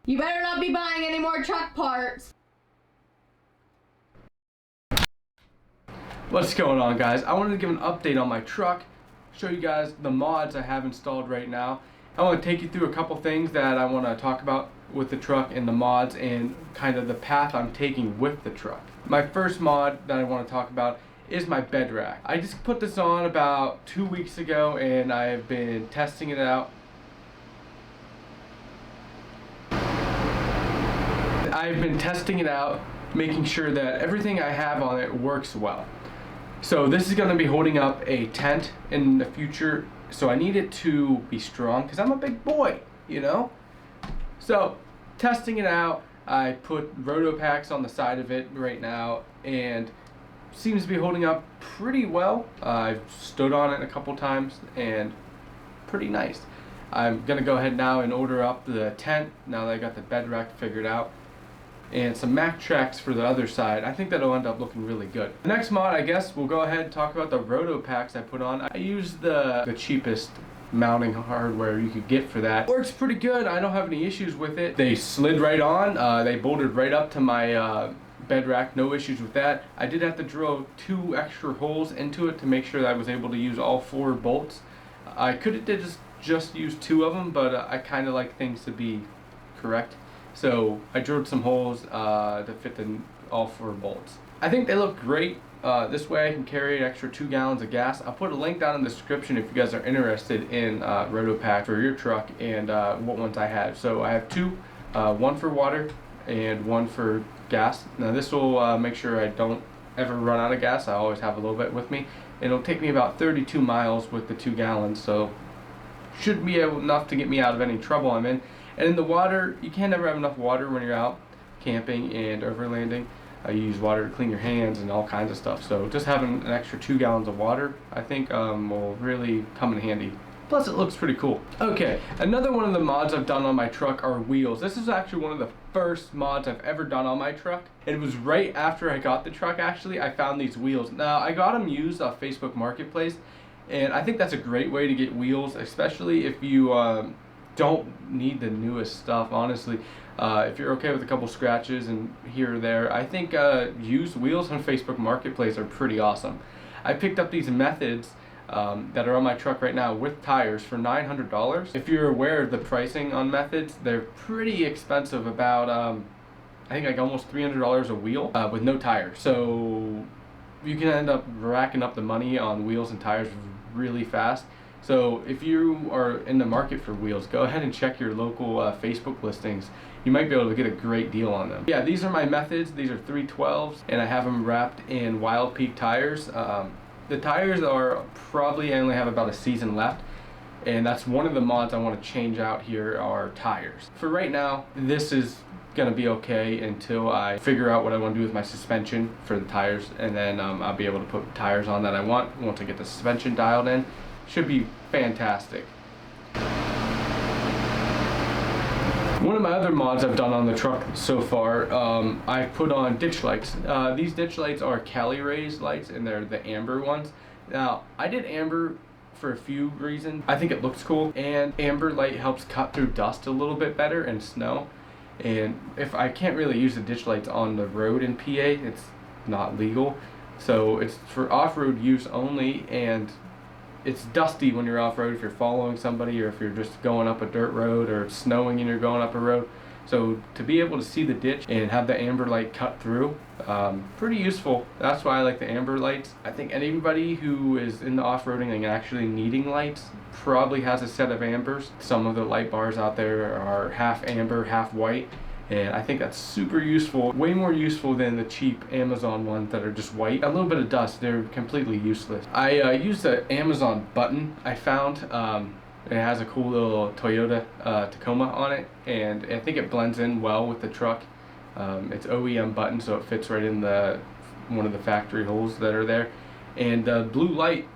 You better not be buying any more truck parts. What's going on, guys? I wanted to give an update on my truck, show you guys the mods I have installed right now. I want to take you through a couple things that I want to talk about with the truck and the mods and kind of the path I'm taking with the truck. My first mod that I want to talk about is my bed rack. I just put this on about 2 weeks ago and I've been testing it out. I've been testing it out, making sure that everything I have on it works well. So this is going to be holding up a tent in the future, so I need it to be strong because I'm a big boy, you know? So testing it out, I put roto packs on the side of it right now and seems to be holding up pretty well. I've stood on it a couple times and pretty nice. I'm going to go ahead now and order up the tent now that I got the bed rack figured out, and some Mack tracks for the other side. I think that'll end up looking really good. The next mod, I guess, we'll go ahead and talk about the roto packs I put on. I used the cheapest mounting hardware you could get for that. Works pretty good. I don't have any issues with it. They slid right on. They bolted right up to my bed rack. No issues with that. I did have to drill 2 extra holes into it to make sure that I was able to use all 4 bolts. I could have just used 2 of them, but I kind of like things to be correct. So I drilled some holes to fit all 4 bolts. I think they look great. This way I can carry an extra 2 gallons of gas. I'll put a link down in the description if you guys are interested in RotoPack for your truck and what ones I have. So I have 2, one for water and one for gas. Now this will make sure I don't ever run out of gas. I always have a little bit with me. It'll take me about 32 miles with the 2 gallons, so should be enough to get me out of any trouble I'm in. And in the water, you can never have enough water when you're out camping and overlanding. You use water to clean your hands and all kinds of stuff. So just having an extra 2 gallons of water, I think will really come in handy. Plus it looks pretty cool. Okay, another one of the mods I've done on my truck are wheels. This is actually one of the first mods I've ever done on my truck. And it was right after I got the truck, actually, I found these wheels. Now, I got them used off Facebook Marketplace. And I think that's a great way to get wheels, especially if you don't need the newest stuff, honestly. If you're okay with a couple scratches and here or there, I think used wheels on Facebook Marketplace are pretty awesome. I picked up these Methods that are on my truck right now with tires for $900. If you're aware of the pricing on Methods, they're pretty expensive, about I think like almost $300 a wheel with no tires. So you can end up racking up the money on wheels and tires really fast. So if you are in the market for wheels, go ahead and check your local Facebook listings. You might be able to get a great deal on them. Yeah, these are my Methods. These are 312s, and I have them wrapped in Wild Peak tires. The tires are probably, I only have about a season left, and that's one of the mods I want to change out here are tires. For right now, this is gonna be okay until I figure out what I want to do with my suspension for the tires, and then I'll be able to put tires on that I want once I get the suspension dialed in. Should be fantastic. One of my other mods I've done on the truck so far, I've put on ditch lights. These ditch lights are Cali Rays lights, and they're the amber ones. Now, I did amber for a few reasons. I think it looks cool, and amber light helps cut through dust a little bit better and snow. And if I can't really use the ditch lights on the road in PA, it's not legal. So it's for off-road use only, and it's dusty when you're off-road if you're following somebody or if you're just going up a dirt road or it's snowing and you're going up a road. So to be able to see the ditch and have the amber light cut through, pretty useful. That's why I like the amber lights. I think anybody who is into off-roading and actually needing lights probably has a set of ambers. Some of the light bars out there are half amber, half white. And I think that's super useful, way more useful than the cheap Amazon ones that are just white. A little bit of dust, they're completely useless. I used the Amazon button I found. It has a cool little Toyota Tacoma on it, and I think it blends in well with the truck. It's OEM button, so it fits right in one of the factory holes that are there. And blue light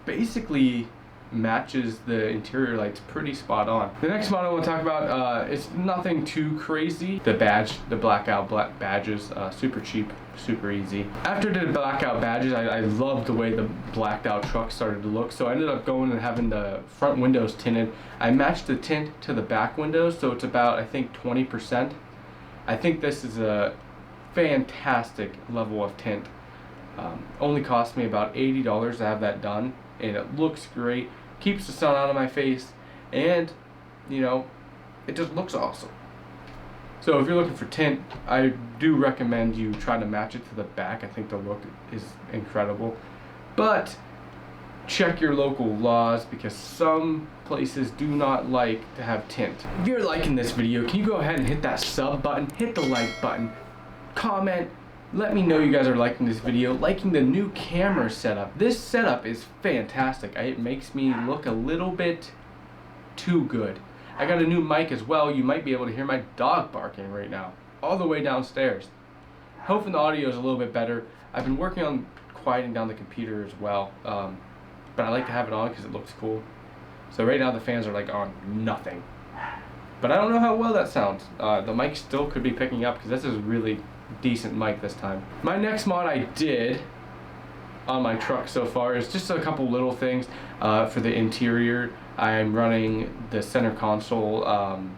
basically matches the interior lights pretty spot on. The next model I want to talk about, it's nothing too crazy. The blackout badges, super cheap, super easy. After the blackout badges, I loved the way the blacked out truck started to look, so I ended up going and having the front windows tinted. I matched the tint to the back windows, so it's about, I think, 20%. I think this is a fantastic level of tint. Only cost me about $80 to have that done, and it looks great, keeps the sun out of my face, and you know, it just looks awesome. So if you're looking for tint, I do recommend you try to match it to the back. I think the look is incredible, but check your local laws, because some places do not like to have tint. If you're liking this video, can you go ahead and hit that sub button, hit the like button, comment, let me know you guys are liking this video, liking the new camera setup. This setup is fantastic. It makes me look a little bit too good. I got a new mic as well. You might be able to hear my dog barking right now, all the way downstairs. Hoping the audio is a little bit better. I've been working on quieting down the computer as well, but I like to have it on because it looks cool. So right now the fans are like on nothing. But I don't know how well that sounds. The mic still could be picking up because this is really decent mic this time. My next mod I did on my truck so far is just a couple little things. For the interior, I'm running the center console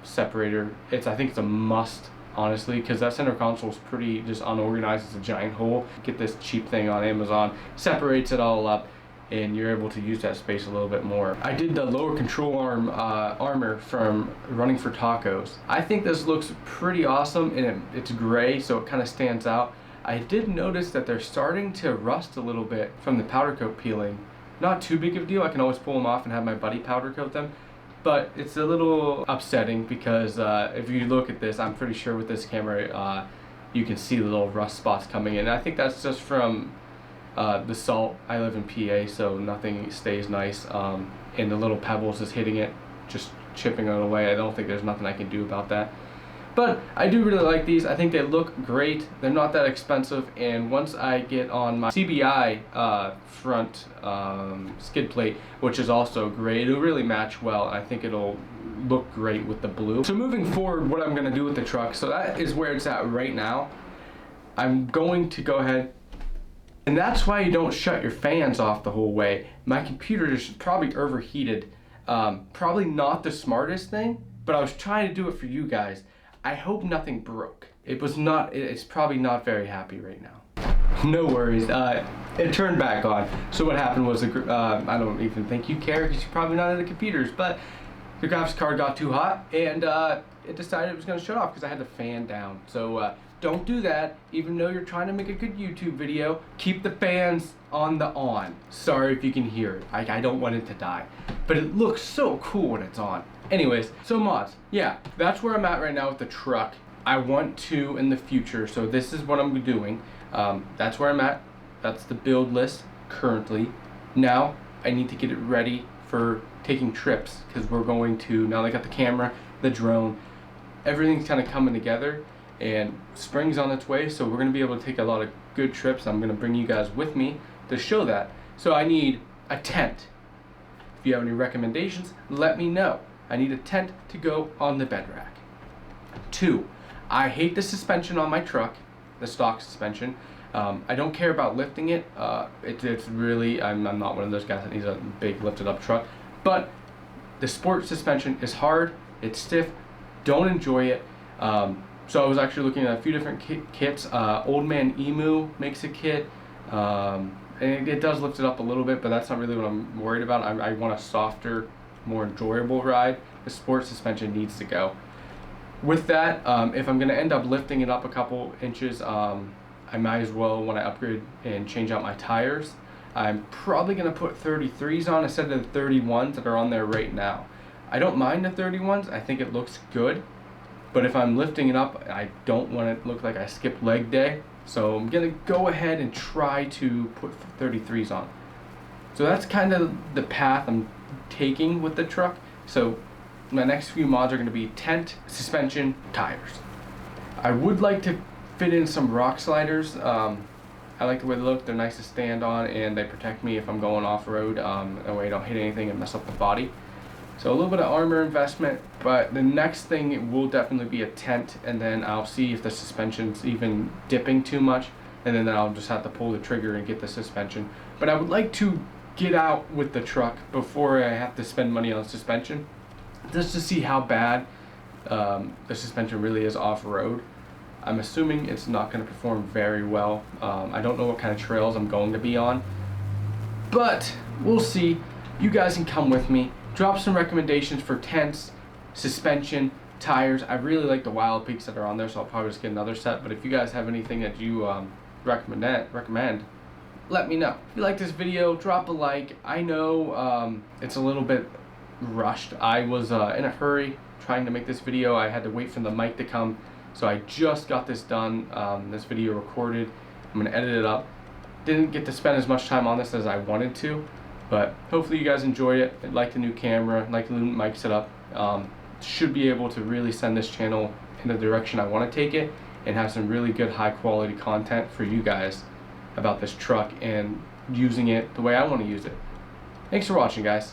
separator. I think it's a must, honestly, because that center console is pretty just unorganized. It's a giant hole. Get this cheap thing on Amazon, separates it all up, and you're able to use that space a little bit more. I did the lower control arm armor from Running for Tacos. I think this looks pretty awesome, and it's gray, so it kind of stands out. I did notice that they're starting to rust a little bit from the powder coat peeling. Not too big of a deal. I can always pull them off and have my buddy powder coat them, but it's a little upsetting because if you look at this, I'm pretty sure with this camera you can see the little rust spots coming in. I think that's just from the salt. I live in PA, so nothing stays nice, and the little pebbles is hitting it, just chipping it away. I don't think there's nothing I can do about that. But I do really like these. I think they look great. They're not that expensive, and once I get on my CBI front skid plate, which is also great, it'll really match well. I think it'll look great with the blue. So moving forward, what I'm going to do with the truck, so that is where it's at right now. I'm going to go ahead, and that's why you don't shut your fans off the whole way. My computer is probably overheated. Probably not the smartest thing, but I was trying to do it for you guys. I hope nothing broke. It's probably not very happy right now. No worries, it turned back on. So what happened was, I don't even think you care because you're probably not into computers, but the graphics card got too hot, and it decided it was gonna shut off because I had the fan down. So don't do that. Even though you're trying to make a good YouTube video, keep the fans on the on. Sorry if you can hear it. I don't want it to die, but it looks so cool when it's on. Anyways, so mods, yeah, that's where I'm at right now with the truck. I want to in the future, so this is what I'm doing. That's where I'm at. That's the build list currently. Now I need to get it ready for taking trips, because we're going to, now that I got the camera, the drone, everything's kind of coming together, and spring's on its way, so we're going to be able to take a lot of good trips. I'm going to bring you guys with me to show that. So I need a tent. If you have any recommendations, let me know. I need a tent to go on the bed rack. 2, I hate the suspension on my truck, the stock suspension. I don't care about lifting it. It's really, I'm not one of those guys that needs a big lifted up truck, but the sport suspension is hard, it's stiff, don't enjoy it. So I was actually looking at a few different kits. Old Man Emu makes a kit, and it does lift it up a little bit, but that's not really what I'm worried about. I want a softer, more enjoyable ride. The sport suspension needs to go. With that, if I'm going to end up lifting it up a couple inches, I might as well, when I upgrade and change out my tires, I'm probably going to put 33s on instead of the 31s that are on there right now. I don't mind the 31s. I think it looks good. But if I'm lifting it up, I don't want it to look like I skipped leg day. So I'm going to go ahead and try to put 33s on. So that's kind of the path I'm taking with the truck. So my next few mods are going to be tent, suspension, tires. I would like to fit in some rock sliders. I like the way they look. They're nice to stand on, and they protect me if I'm going off-road. That way I don't hit anything and mess up the body. So a little bit of armor investment, but the next thing will definitely be a tent, and then I'll see if the suspension's even dipping too much, and then I'll just have to pull the trigger and get the suspension. But I would like to get out with the truck before I have to spend money on suspension, just to see how bad the suspension really is off-road. I'm assuming it's not going to perform very well. I don't know what kind of trails I'm going to be on, but we'll see. You guys can come with me. Drop some recommendations for tents, suspension, tires. I really like the Wild Peaks that are on there, so I'll probably just get another set. But if you guys have anything that you recommend, let me know. If you like this video, drop a like. I know it's a little bit rushed. I was in a hurry trying to make this video. I had to wait for the mic to come, so I just got this done, this video recorded. I'm gonna edit it up. Didn't get to spend as much time on this as I wanted to, but hopefully you guys enjoyed it. I like the new camera, like the new mic setup. Should be able to really send this channel in the direction I want to take it, and have some really good high quality content for you guys about this truck and using it the way I want to use it. Thanks for watching, guys.